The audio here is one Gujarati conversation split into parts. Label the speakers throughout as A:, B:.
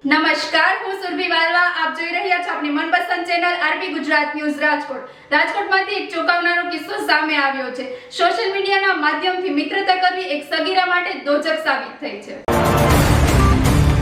A: નમસ્કાર, હું સુરભી વાલવા. આપ જોઈ રહ્યા છો આપણી મનપસંદ channel RP Gujarat news Rajkot. રાજકોટમાંથી એક ચોંકાવનારો કિસ્સો સામે આવ્યો છે. સોશિયલ મીડિયાના માધ્યમથી મિત્રતા કરવી એક સગીરા માટે દોજક સાબિત થઈ છે.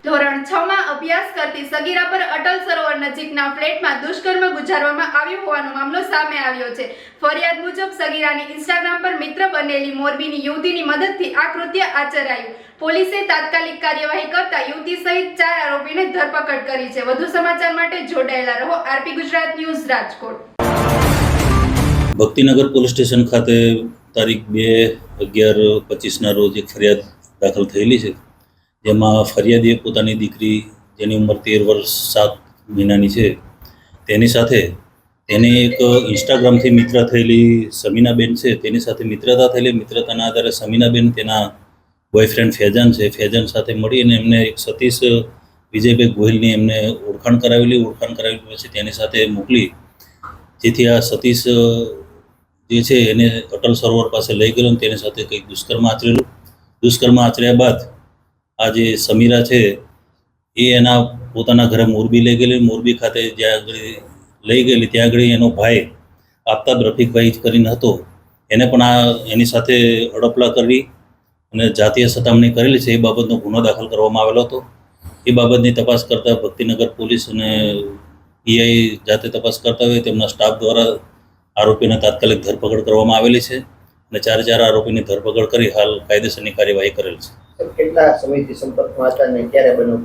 A: ધોરણ 6 માં અભ્યાસ કરતી સગીરા પર અટલ સરોવર નજીકના ફ્લેટમાં દુષ્કર્મ ગુજારવામાં આવ્યો હોવાનો મામલો સામે આવ્યો છે. ફરિયાદ મુજબ સગીરાની ઇન્સ્ટાગ્રામ પર મિત્ર બનેલી મોરબીની યુવતીની મદદથી આ કૃત્ય આચરાયું. પોલીસે તાત્કાલિક કાર્યવાહી કરતા યુવતી સહિત 4 આરોપીને ધરપકડ કરી છે. વધુ સમાચાર માટે જોડાયેલા રહો RP Gujarat news Rajkot.
B: Bhaktinagar police station ખાતે તારીખ 2/11/25 ના રોજ એક ફરિયાદ દાખલ થયેલી છે, જેમાં ફરિયાદીએ પોતાની દીકરી, જેની ઉંમર 13 વર્ષ 7 મહિનાની છે, તેની સાથે તેની એક ઇન્સ્ટાગ્રામથી મિત્ર થયેલી સમીનાબેન છે, તેની સાથે મિત્રતા થયેલી. મિત્રતાના આધારે સમીનાબેન તેના બોયફ્રેન્ડ ફેજાન છે, ફેજાન સાથે મળી અને એમને એક સતીશ વિજયભાઈ ગોહિલની એમને ઓળખાણ કરાવી પછી તેની સાથે મોકલી, જેથી આ સતીશ જે છે એને અટલ સરોવર પાસે લઈ ગયેલો અને તેની સાથે કંઈક દુષ્કર્મ આચરેલું. દુષ્કર્મ આચર્યા બાદ આ જે સમીરા છે એ એના પોતાના ઘરે મોરબી લઈ ગયેલી. મોરબી ખાતે જ્યાં આગળ લઈ ગયેલી ત્યાં આગળ એનો ભાઈ આફતાબ રફીકભાઈ કરીને હતો, એને પણ એની સાથે હડપલા કરી અને જાતીય સતામણી કરેલી છે. એ બાબતનો ગુનો દાખલ કરવામાં આવેલો હતો. એ બાબતની તપાસ કરતા ભક્તિનગર પોલીસ અને પીઆઈ જાતે તપાસ કરતા હોય તેમના સ્ટાફ દ્વારા આરોપીને તાત્કાલિક ધરપકડ કરવામાં આવેલી છે અને 4 આરોપીની ધરપકડ કરી હાલ કાયદેસરની કાર્યવાહી કરેલ છે.
C: કેટલા સમયથી સંપર્કમાં હતા અને ક્યારે બન્યું?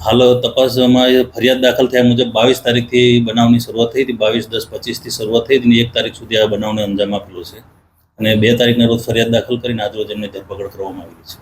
B: હાલ તપાસમાં ફરિયાદ દાખલ થયા મુજબ 22 તારીખથી બનાવની શરૂઆત થઈ હતી. 22/10/25થી શરૂઆત થઈ હતી અને 1 તારીખ સુધી આ બનાવને અંજામ આપેલો છે અને 2 તારીખના રોજ ફરિયાદ દાખલ કરીને આજ રોજ એમને ધરપકડ કરવામાં આવેલી છે.